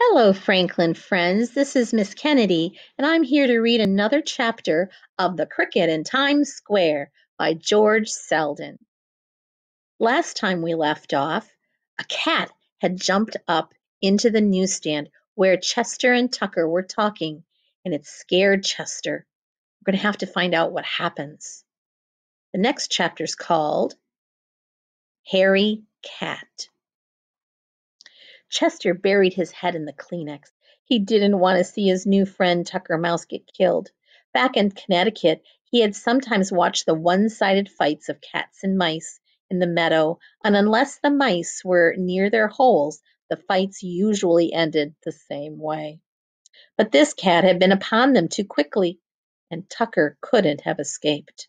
Hello, Franklin friends. This is Miss Kennedy, and I'm here to read another chapter of The Cricket in Times Square by George Selden. Last time we left off, a cat had jumped up into the newsstand where Chester and Tucker were talking, and it scared Chester. We're going to have to find out what happens. The next chapter's called Harry Cat. Chester buried his head in the Kleenex. He didn't want to see his new friend Tucker Mouse get killed. Back in Connecticut, he had sometimes watched the one-sided fights of cats and mice in the meadow, and unless the mice were near their holes, the fights usually ended the same way. But this cat had been upon them too quickly, and Tucker couldn't have escaped.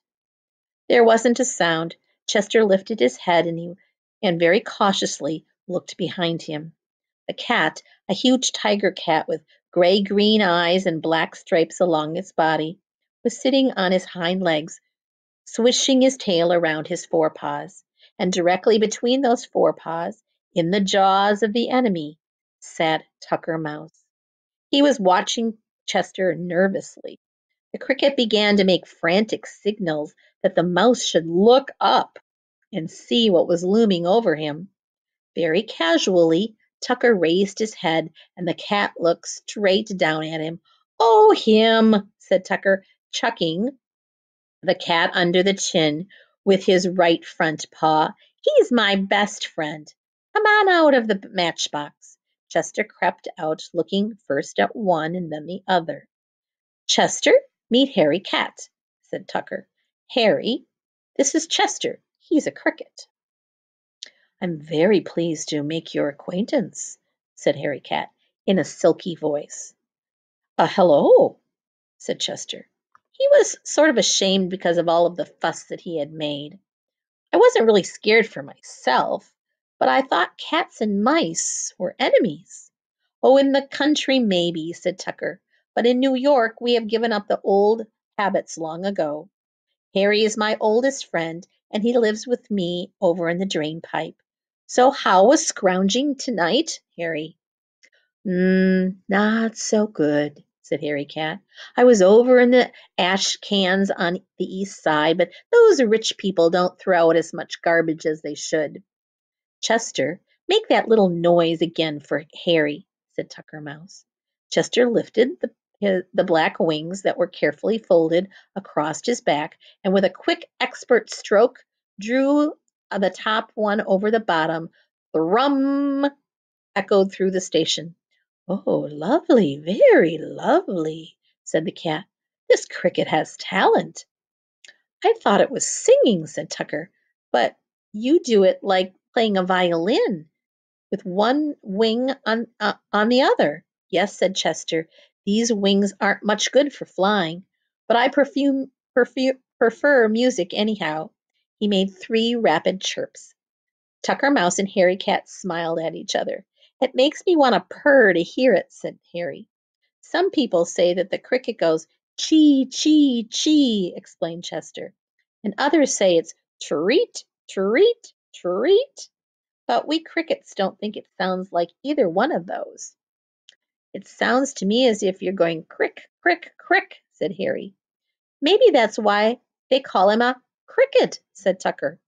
There wasn't a sound. Chester lifted his head and very cautiously looked behind him. The cat, a huge tiger cat with gray-green eyes and black stripes along its body, was sitting on his hind legs, swishing his tail around his forepaws, and directly between those forepaws, in the jaws of the enemy, sat Tucker Mouse. He was watching Chester nervously. The cricket began to make frantic signals that the mouse should look up and see what was looming over him. Very casually, Tucker raised his head, and the cat looked straight down at him. "Oh, him," said Tucker, chucking the cat under the chin with his right front paw. "He's my best friend. Come on out of the matchbox." Chester crept out, looking first at one and then the other. "Chester, meet Harry Cat," said Tucker. "Harry, this is Chester. He's a cricket." "I'm very pleased to make your acquaintance," said Harry Cat in a silky voice. Hello," said Chester. He was sort of ashamed because of all of the fuss that he had made. "I wasn't really scared for myself, but I thought cats and mice were enemies." "Oh, in the country, maybe," said Tucker, "but in New York we have given up the old habits long ago. Harry is my oldest friend, and he lives with me over in the drain pipe. So how was scrounging tonight, Harry?" Not so good," said Harry Cat. "I was over in the ash cans on the east side, but those rich people don't throw out as much garbage as they should." "Chester, make that little noise again for Harry," said Tucker Mouse. Chester lifted the black wings that were carefully folded across his back, and with a quick, expert stroke, drew the top one over the bottom. Thrum echoed through the station. "Oh, lovely, very lovely," said the cat. "This cricket has talent." "I thought it was singing," said Tucker, "but you do it like playing a violin, with one wing on the other." "Yes," said Chester, "these wings aren't much good for flying, but I prefer music anyhow." He made three rapid chirps. Tucker Mouse and Harry Cat smiled at each other. "It makes me want to purr to hear it," said Harry. "Some people say that the cricket goes chee, chee, chee," explained Chester, "and others say it's treat, treat, treat. But we crickets don't think it sounds like either one of those." "It sounds to me as if you're going crick, crick, crick," said Harry. "Maybe that's why they call him a cricket," said Tucker.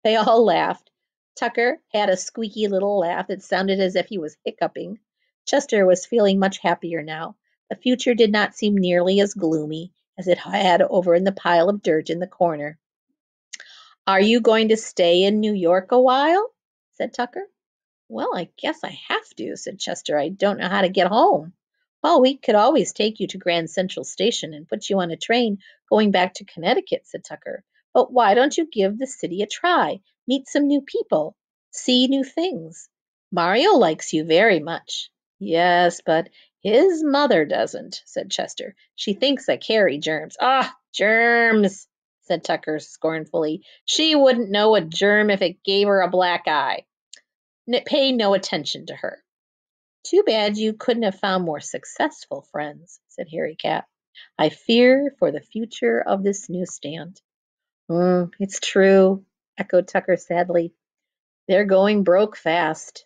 They all laughed. Tucker had a squeaky little laugh that sounded as if he was hiccuping. Chester was feeling much happier now. The future did not seem nearly as gloomy as it had over in the pile of dirt in the corner. "Are you going to stay in New York a while?" said Tucker. "Well, I guess I have to," said Chester. "I don't know how to get home." "Well, we could always take you to Grand Central Station and put you on a train going back to Connecticut," said Tucker. "But why don't you give the city a try? Meet some new people, see new things. Mario likes you very much." "Yes, but his mother doesn't," said Chester. "She thinks I carry germs." "Ah, germs," said Tucker scornfully. "She wouldn't know a germ if it gave her a black eye. Pay no attention to her." "Too bad you couldn't have found more successful friends," said Harry Cat. "I fear for the future of this newsstand." It's true," echoed Tucker sadly. "They're going broke fast."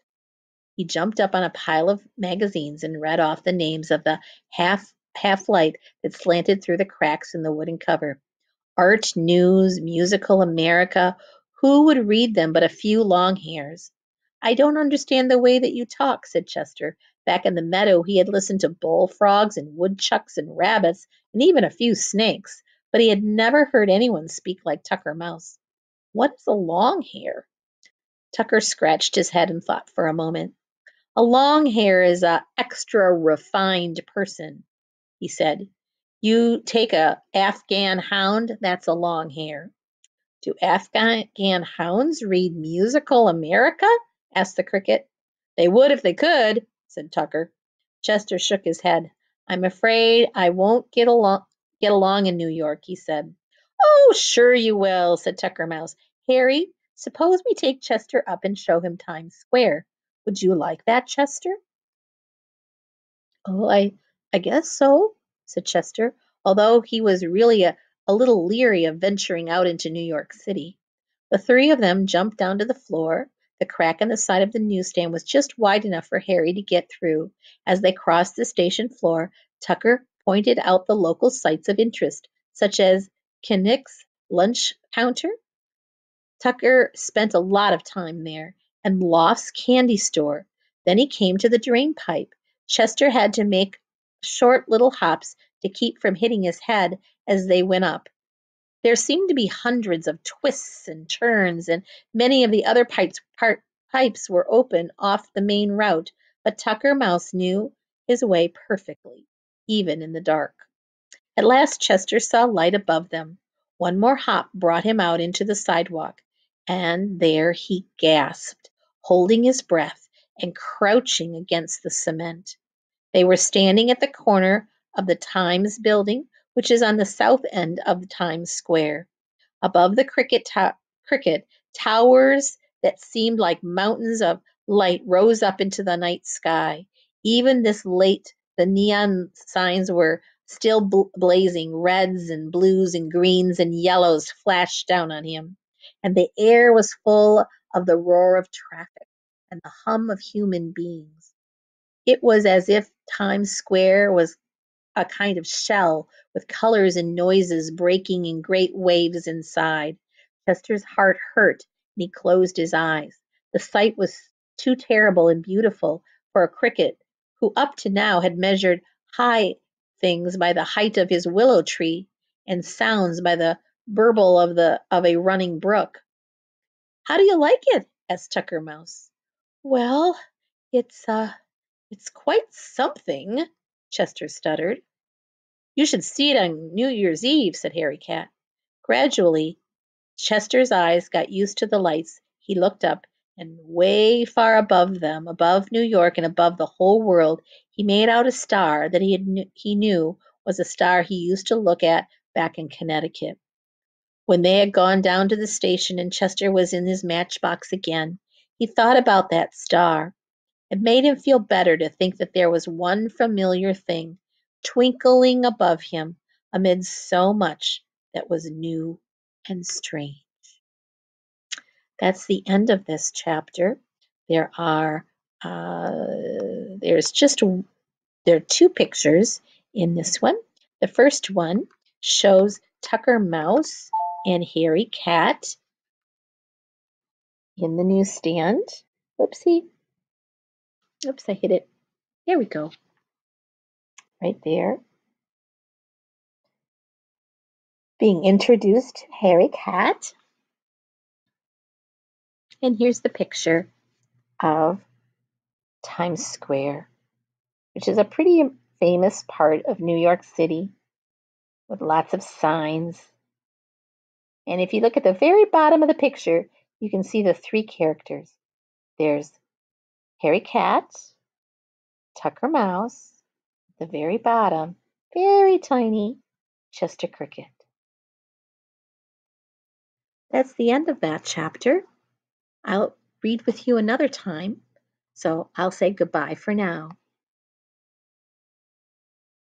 He jumped up on a pile of magazines and read off the names of the half light that slanted through the cracks in the wooden cover. Art, news, musical America. Who would read them but a few long hairs? I don't understand the way that you talk, said Chester. Back in the meadow, he had listened to bullfrogs and woodchucks and rabbits and even a few snakes, but he had never heard anyone speak like Tucker Mouse. What is a long hair? Tucker scratched his head and thought for a moment. A long hair is a extra refined person, he said. You take a Afghan hound, that's a long hair. Do Afghan hounds read musical America? Asked the cricket. They would if they could, said Tucker. Chester shook his head. I'm afraid I won't get along in New York, he said. Oh, sure you will, said Tucker Mouse. Harry, suppose we take Chester up and show him Times Square. Would you like that, Chester? Oh, I guess so, said Chester, although he was really a little leery of venturing out into New York City. The three of them jumped down to the floor. The crack in the side of the newsstand was just wide enough for Harry to get through. As they crossed the station floor, Tucker pointed out the local sites of interest, such as Kinnick's lunch counter. Tucker spent a lot of time there, and Loft's candy store. Then he came to the drain pipe. Chester had to make short little hops to keep from hitting his head as they went up. There seemed to be hundreds of twists and turns, and many of the other pipes were open off the main route, but Tucker Mouse knew his way perfectly, even in the dark. At last Chester saw light above them. One more hop brought him out into the sidewalk, and there he gasped, holding his breath and crouching against the cement. They were standing at the corner of the Times building, which is on the south end of Times Square. Above the cricket, towers that seemed like mountains of light rose up into the night sky. Even this late, the neon signs were still blazing. Reds and blues and greens and yellows flashed down on him. And the air was full of the roar of traffic and the hum of human beings. It was as if Times Square was a kind of shell with colors and noises breaking in great waves inside. Chester's heart hurt and he closed his eyes. The sight was too terrible and beautiful for a cricket who up to now had measured high things by the height of his willow tree and sounds by the burble of a running brook. How do you like it? Asked Tucker Mouse. Well, it's quite something, Chester stuttered. You should see it on New Year's Eve, said Harry Cat. Gradually, Chester's eyes got used to the lights. He looked up, and way far above them, above New York and above the whole world, he made out a star that he knew was a star he used to look at back in Connecticut. When they had gone down to the station and Chester was in his matchbox again, he thought about that star. It made him feel better to think that there was one familiar thing twinkling above him amid so much that was new and strange. That's the end of this chapter. There are there's just there are two pictures in this one. The first one shows Tucker Mouse and Harry Cat in the newsstand. Oopsie. Oops, I hit it. There we go. Right there. Being introduced to Harry Cat. And here's the picture of Times Square, which is a pretty famous part of New York City with lots of signs. And if you look at the very bottom of the picture, you can see the three characters. There's Harry Cat, Tucker Mouse, at the very bottom, very tiny, Chester Cricket. That's the end of that chapter. I'll read with you another time, so I'll say goodbye for now.